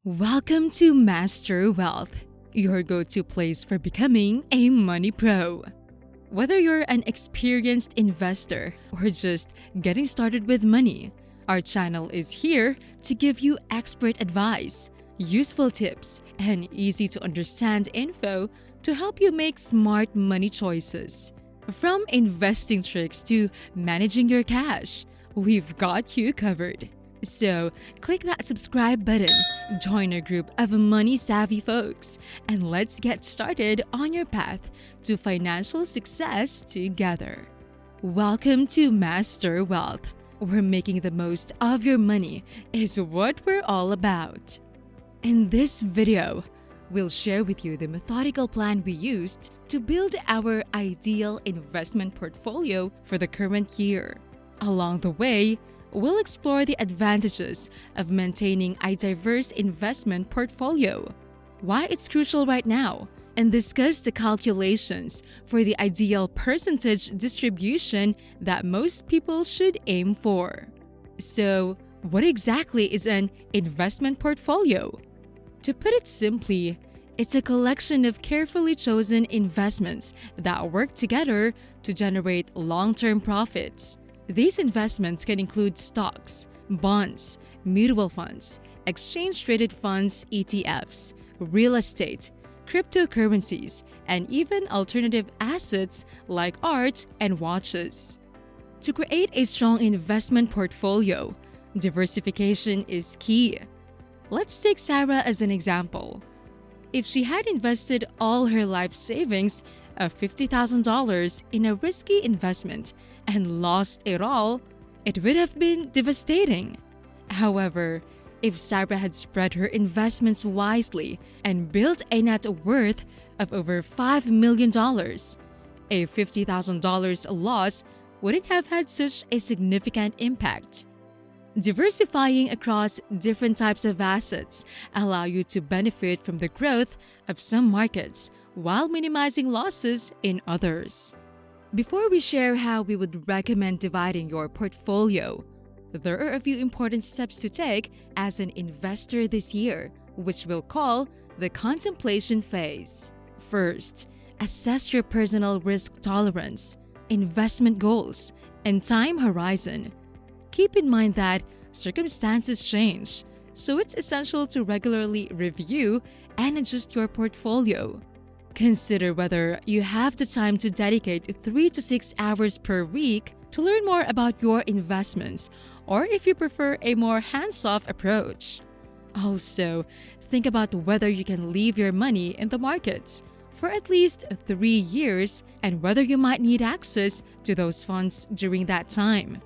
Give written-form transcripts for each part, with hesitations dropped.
Welcome to Master Wealth, your go-to place for becoming a money pro. Whether you're an experienced investor or just getting started with money, our channel is here to give you expert advice, useful tips, and easy-to-understand info to help you make smart money choices. From investing tricks to managing your cash, we've got you covered. So, click that subscribe button, join a group of money-savvy folks, and let's get started on your path to financial success together. Welcome to Master Wealth, where making the most of your money is what we're all about. In this video, we'll share with you the methodical plan we used to build our ideal investment portfolio for the current year. Along the way, we'll explore the advantages of maintaining a diverse investment portfolio, why it's crucial right now, and discuss the calculations for the ideal percentage distribution that most people should aim for. So, what exactly is an investment portfolio? To put it simply, it's a collection of carefully chosen investments that work together to generate long-term profits. These investments can include stocks, bonds, mutual funds, exchange-traded funds (ETFs), real estate, cryptocurrencies, and even alternative assets like art and watches. To create a strong investment portfolio, diversification is key. Let's take Sarah as an example. If she had invested all her life savings of $50,000 in a risky investment and lost it all, it would have been devastating. However, if Sarah had spread her investments wisely and built a net worth of over $5 million, a $50,000 loss wouldn't have had such a significant impact. Diversifying across different types of assets allow you to benefit from the growth of some markets while minimizing losses in others. Before we share how we would recommend dividing your portfolio, there are a few important steps to take as an investor this year, which we'll call the contemplation phase. First, assess your personal risk tolerance, investment goals, and time horizon. Keep in mind that circumstances change, so it's essential to regularly review and adjust your portfolio. Consider whether you have the time to dedicate 3 to 6 hours per week to learn more about your investments, or if you prefer a more hands-off approach. Also, think about whether you can leave your money in the markets for at least 3 years and whether you might need access to those funds during that time.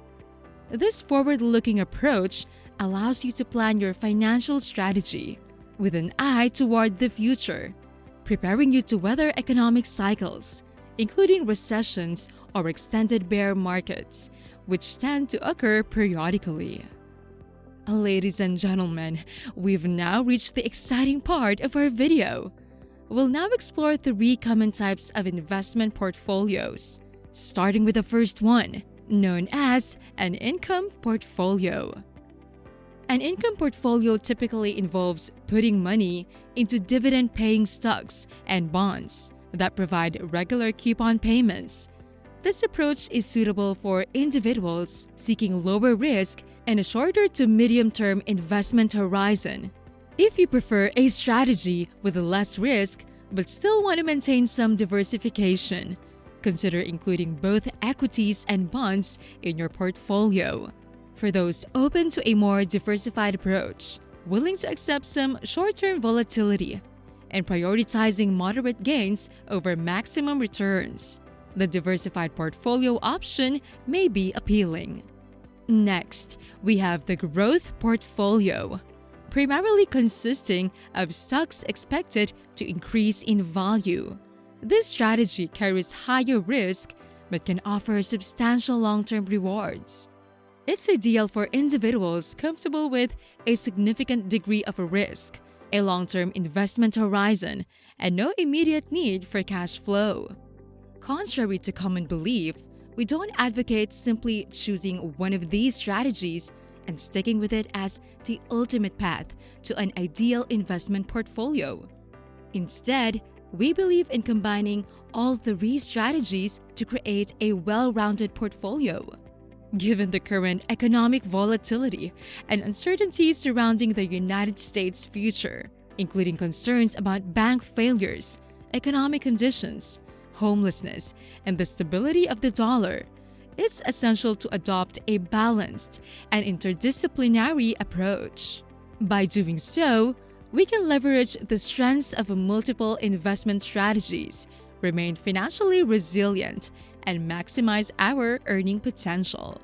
This forward-looking approach allows you to plan your financial strategy with an eye toward the future, preparing you to weather economic cycles, including recessions or extended bear markets, which tend to occur periodically. Ladies and gentlemen, we've now reached the exciting part of our video. We'll now explore 3 common types of investment portfolios, starting with the first one, known as an income portfolio. An income portfolio typically involves putting money into dividend-paying stocks and bonds that provide regular coupon payments. This approach is suitable for individuals seeking lower risk and a shorter to medium-term investment horizon. If you prefer a strategy with less risk but still want to maintain some diversification, consider including both equities and bonds in your portfolio. For those open to a more diversified approach, willing to accept some short-term volatility, and prioritizing moderate gains over maximum returns, the diversified portfolio option may be appealing. Next, we have the growth portfolio, primarily consisting of stocks expected to increase in value. This strategy carries higher risk but can offer substantial long-term rewards. It's ideal for individuals comfortable with a significant degree of risk, a long-term investment horizon, and no immediate need for cash flow. Contrary to common belief, we don't advocate simply choosing one of these strategies and sticking with it as the ultimate path to an ideal investment portfolio. Instead, we believe in combining all three strategies to create a well-rounded portfolio. Given the current economic volatility and uncertainties surrounding the United States' future, including concerns about bank failures, economic conditions, homelessness, and the stability of the dollar, it's essential to adopt a balanced and interdisciplinary approach. By doing so, we can leverage the strengths of multiple investment strategies, remain financially resilient, and maximize our earning potential.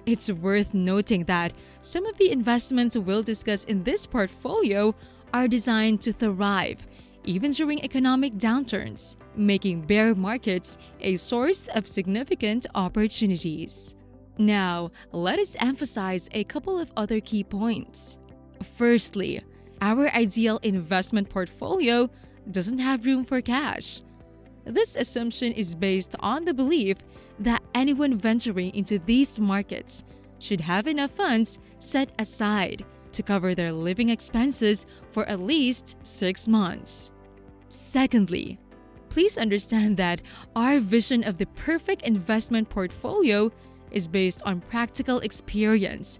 It's worth noting that some of the investments we'll discuss in this portfolio are designed to thrive even during economic downturns, making bear markets a source of significant opportunities. Now, let us emphasize a couple of other key points. Firstly, our ideal investment portfolio doesn't have room for cash. This assumption is based on the belief that anyone venturing into these markets should have enough funds set aside to cover their living expenses for at least 6 months. Secondly, please understand that our vision of the perfect investment portfolio is based on practical experience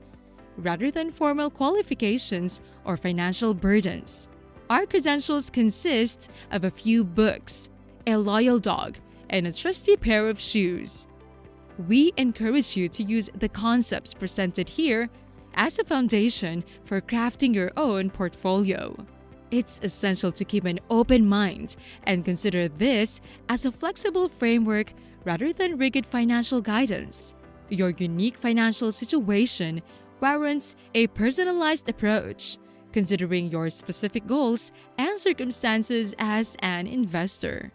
rather than formal qualifications or financial burdens. Our credentials consist of a few books, a loyal dog, and a trusty pair of shoes. We encourage you to use the concepts presented here as a foundation for crafting your own portfolio. It's essential to keep an open mind and consider this as a flexible framework rather than rigid financial guidance. Your unique financial situation warrants a personalized approach, considering your specific goals and circumstances as an investor.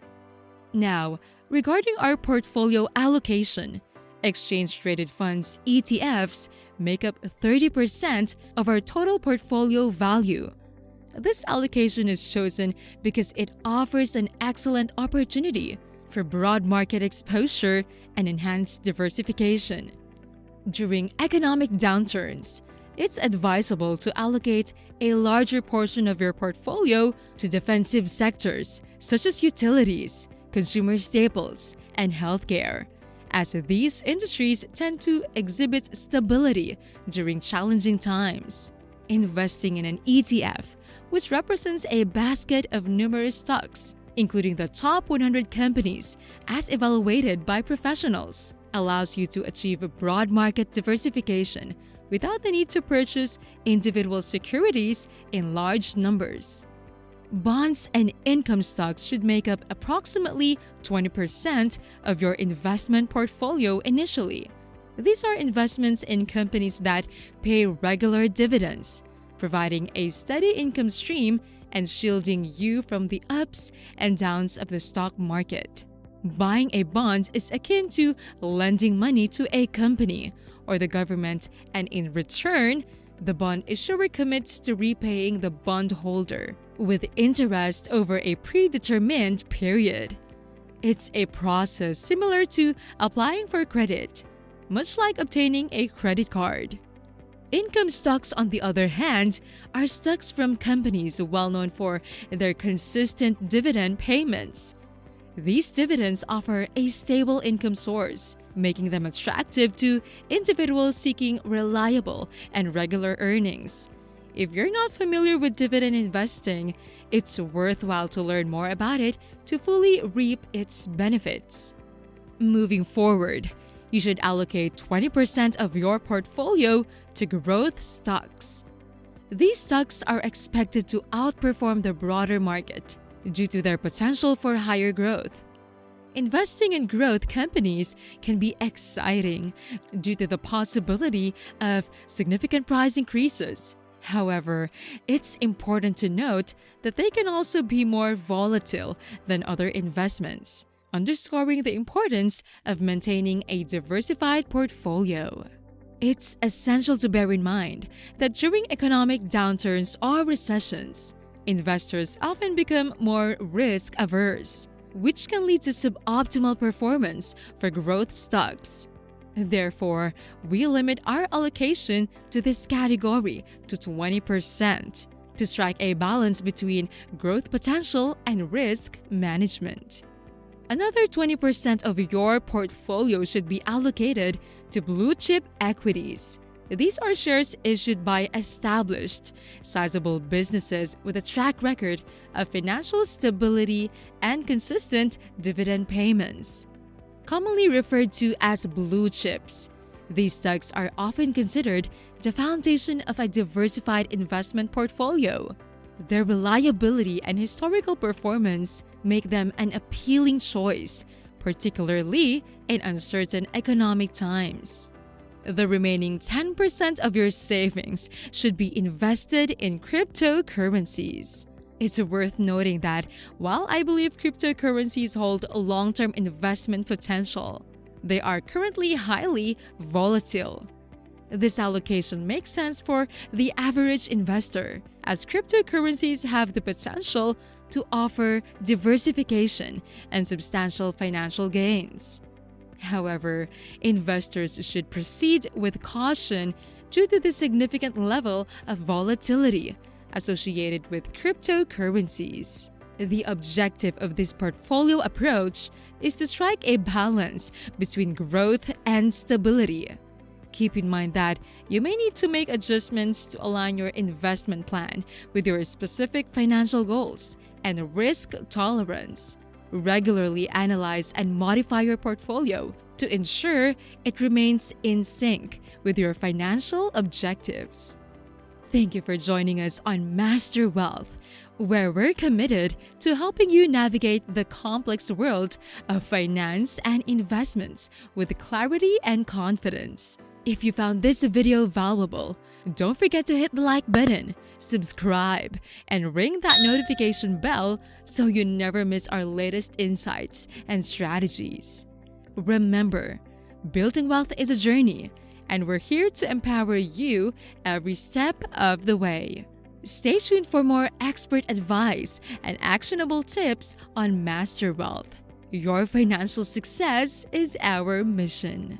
Now, regarding our portfolio allocation, exchange-traded funds ETFs make up 30% of our total portfolio value. This allocation is chosen because it offers an excellent opportunity for broad market exposure and enhanced diversification. During economic downturns, it's advisable to allocate a larger portion of your portfolio to defensive sectors such as utilities, consumer staples, and healthcare, as these industries tend to exhibit stability during challenging times. Investing in an ETF, which represents a basket of numerous stocks, including the top 100 companies as evaluated by professionals, allows you to achieve a broad market diversification without the need to purchase individual securities in large numbers. Bonds and income stocks should make up approximately 20% of your investment portfolio initially. These are investments in companies that pay regular dividends, providing a steady income stream and shielding you from the ups and downs of the stock market. Buying a bond is akin to lending money to a company or the government, and in return, the bond issuer commits to repaying the bondholder with interest over a predetermined period. It's a process similar to applying for credit, much like obtaining a credit card. Income stocks, on the other hand, are stocks from companies well known for their consistent dividend payments. These dividends offer a stable income source, making them attractive to individuals seeking reliable and regular earnings. If you're not familiar with dividend investing, it's worthwhile to learn more about it to fully reap its benefits. Moving forward, you should allocate 20% of your portfolio to growth stocks. These stocks are expected to outperform the broader market due to their potential for higher growth. Investing in growth companies can be exciting due to the possibility of significant price increases. However, it's important to note that they can also be more volatile than other investments, underscoring the importance of maintaining a diversified portfolio. It's essential to bear in mind that during economic downturns or recessions, investors often become more risk-averse, which can lead to suboptimal performance for growth stocks. Therefore, we limit our allocation to this category to 20% to strike a balance between growth potential and risk management. Another 20% of your portfolio should be allocated to blue chip equities. These are shares issued by established, sizable businesses with a track record of financial stability and consistent dividend payments. Commonly referred to as blue chips, these stocks are often considered the foundation of a diversified investment portfolio. Their reliability and historical performance make them an appealing choice, particularly in uncertain economic times. The remaining 10% of your savings should be invested in cryptocurrencies. It's worth noting that while I believe cryptocurrencies hold long-term investment potential, they are currently highly volatile. This allocation makes sense for the average investor, as cryptocurrencies have the potential to offer diversification and substantial financial gains. However, investors should proceed with caution due to the significant level of volatility associated with cryptocurrencies. The objective of this portfolio approach is to strike a balance between growth and stability. Keep in mind that you may need to make adjustments to align your investment plan with your specific financial goals and risk tolerance. Regularly analyze and modify your portfolio to ensure it remains in sync with your financial objectives. Thank you for joining us on Master Wealth, where we're committed to helping you navigate the complex world of finance and investments with clarity and confidence. If you found this video valuable, don't forget to hit the like button, subscribe, and ring that notification bell so you never miss our latest insights and strategies. Remember, building wealth is a journey, and we're here to empower you every step of the way. Stay tuned for more expert advice and actionable tips on Master Wealth. Your financial success is our mission.